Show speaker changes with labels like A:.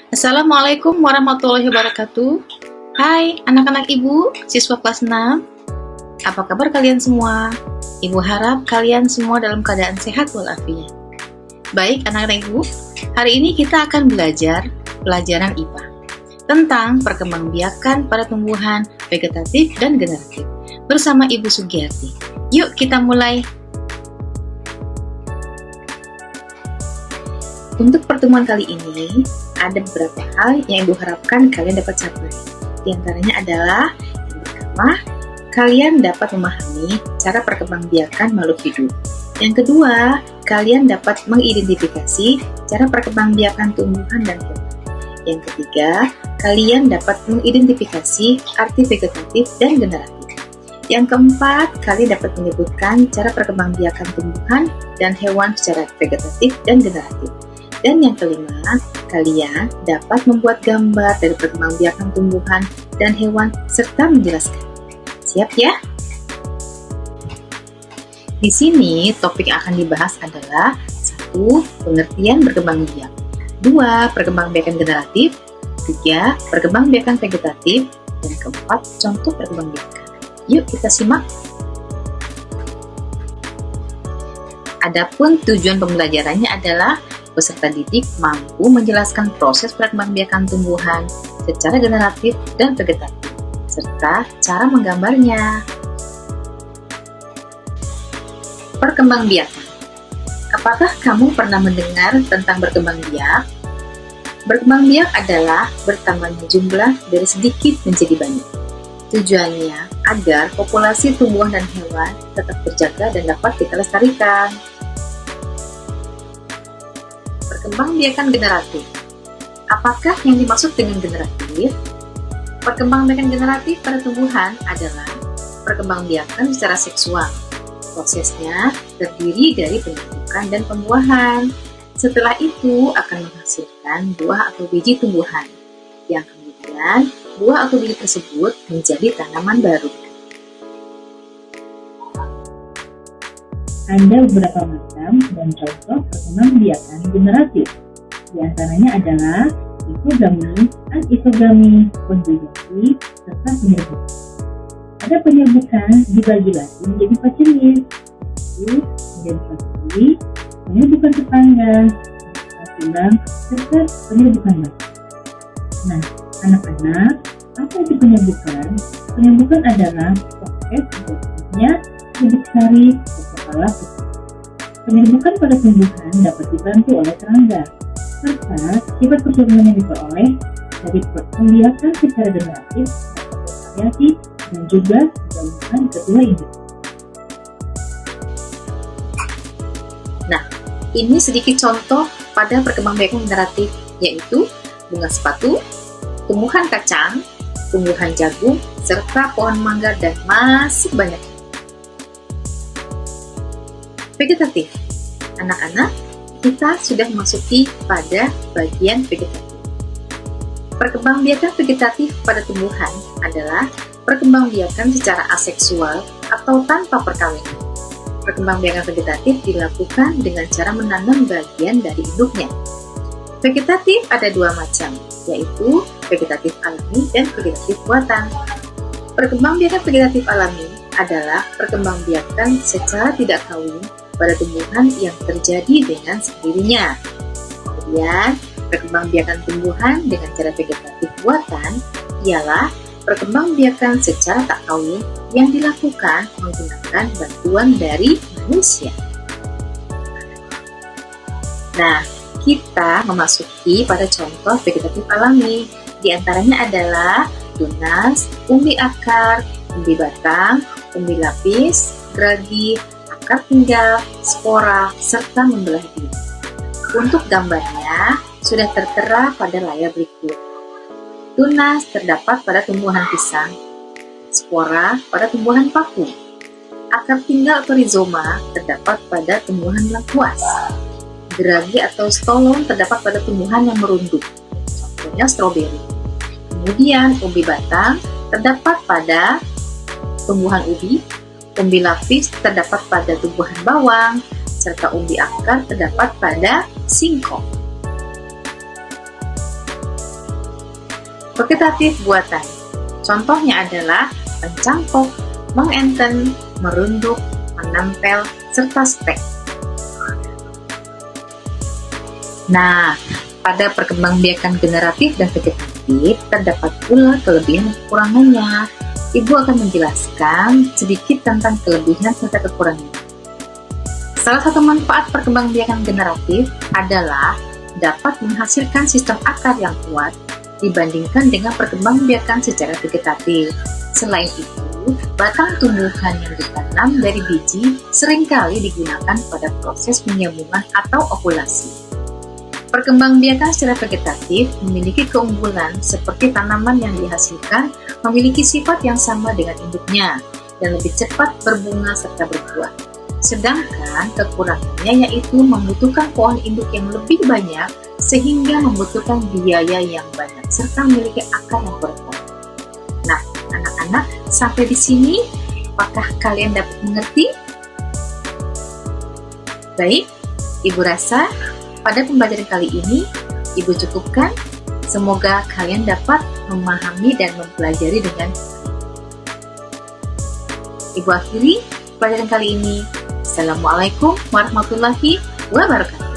A: Assalamualaikum warahmatullahi wabarakatuh. Hai anak-anak ibu, siswa kelas 6. Apa kabar kalian semua? Ibu harap kalian semua dalam keadaan sehat walafiat. Baik anak-anak ibu, hari ini kita akan belajar pelajaran IPA tentang perkembangbiakan pada tumbuhan vegetatif dan generatif bersama Ibu Sugiyarti. Yuk kita mulai. Untuk pertemuan kali ini, ada beberapa hal yang Ibu harapkan kalian dapat capai. Di antaranya adalah, yang pertama, kalian dapat memahami cara perkembangbiakan makhluk hidup. Yang kedua, kalian dapat mengidentifikasi cara perkembangbiakan tumbuhan dan hewan. Yang ketiga, kalian dapat mengidentifikasi arti vegetatif dan generatif. Yang keempat, kalian dapat menyebutkan cara perkembangbiakan tumbuhan dan hewan secara vegetatif dan generatif. Dan yang kelima, kalian dapat membuat gambar dari perkembangbiakan tumbuhan dan hewan serta menjelaskan. Siap ya? Di sini topik yang akan dibahas adalah 1. Pengertian berkembangbiak, 2. Perkembangbiakan generatif, 3. Perkembangbiakan vegetatif, dan keempat, contoh perkembangbiakan. Yuk kita simak. Adapun tujuan pembelajarannya adalah peserta didik mampu menjelaskan proses perkembangbiakan tumbuhan secara generatif dan vegetatif, serta cara menggambarnya. Perkembangbiakan. Apakah kamu pernah mendengar tentang berkembang biak? Berkembang biak adalah bertambahnya jumlah dari sedikit menjadi banyak. Tujuannya agar populasi tumbuhan dan hewan tetap terjaga dan dapat kita lestarikan. Perkembangbiakan generatif. Apakah yang dimaksud dengan generatif? Perkembangbiakan generatif pada tumbuhan adalah perkembangbiakan secara seksual. Prosesnya terdiri dari penyembuhan dan pembuahan. Setelah itu akan menghasilkan buah atau biji tumbuhan, yang kemudian buah atau biji tersebut menjadi tanaman baru.
B: Ada beberapa macam dan contoh perkembangbiakan generatif. Di antaranya adalah isogami, anisogami, konjugasi, serta penyerbukan. Ada penyerbukan dibagi lagi menjadi pacilis, yaitu penyerbukan sendiri, penyerbukan tetangga, penyerbukan tulang, serta penyerbukan mata. Nah, anak-anak, apa itu penyerbukan? Penyerbukan adalah proses prosesnya bibit sari kepala putih. Penyerbukan pada tumbuhan dapat dibantu oleh serangga, serta sifat keturunan yang diperoleh dari perkembangbiakan secara generatif dapat bervariasi dan juga gabungan kedua induk.
A: Nah, ini sedikit contoh pada perkembangbiakan generatif, yaitu bunga sepatu, tumbuhan kacang, tumbuhan jagung, serta pohon mangga dan masih banyak. Vegetatif. Anak-anak, kita sudah memasuki pada bagian vegetatif. Perkembangbiakan vegetatif pada tumbuhan adalah perkembangbiakan secara aseksual atau tanpa perkawinan. Perkembangbiakan vegetatif dilakukan dengan cara menanam bagian dari induknya. Vegetatif ada dua macam, yaitu vegetatif alami dan vegetatif buatan. Perkembangbiakan vegetatif alami adalah perkembangbiakan secara tidak kawin pada tumbuhan yang terjadi dengan sendirinya. Kemudian, perkembangbiakan tumbuhan dengan cara vegetatif buatan ialah perkembangbiakan secara tak kawin yang dilakukan menggunakan bantuan dari manusia. Nah, kita memasuki pada contoh vegetatif alami. Di antaranya adalah tunas, umbi akar, umbi batang, umbi lapis, geragi, akar tinggal, spora, serta membelah diri. Untuk gambarnya sudah tertera pada layar berikut. Tunas terdapat pada tumbuhan pisang, spora pada tumbuhan paku, akar tinggal atau rizoma terdapat pada tumbuhan lengkuas, geragi atau stolon terdapat pada tumbuhan yang merunduk, contohnya stroberi. Kemudian umbi batang terdapat pada tumbuhan ubi, umbi lapis terdapat pada tumbuhan bawang, serta umbi akar terdapat pada singkong. Vegetatif buatan. Contohnya adalah mencangkok, mengenten, merunduk, menempel, serta stek. Nah, pada perkembangbiakan generatif dan vegetatif terdapat pula kelebihan dan kekurangannya. Ibu akan menjelaskan sedikit tentang kelebihan serta kekurangannya. Salah satu manfaat perkembangbiakan generatif adalah dapat menghasilkan sistem akar yang kuat dibandingkan dengan perkembangbiakan secara vegetatif. Selain itu, batang tumbuhan yang ditanam dari biji seringkali digunakan pada proses penyambungan atau ovulasi. Perkembangbiakan secara vegetatif memiliki keunggulan seperti tanaman yang dihasilkan memiliki sifat yang sama dengan induknya dan lebih cepat berbunga serta berbuah. Sedangkan kekurangannya yaitu membutuhkan pohon induk yang lebih banyak sehingga membutuhkan biaya yang banyak serta memiliki akar yang kuat. Nah, anak-anak, sampai di sini apakah kalian dapat mengerti? Baik, Ibu rasa pada pembelajaran kali ini Ibu cukupkan. Semoga kalian dapat memahami dan mempelajari dengan Ibu akhiri pelajaran kali ini. Assalamualaikum warahmatullahi wabarakatuh.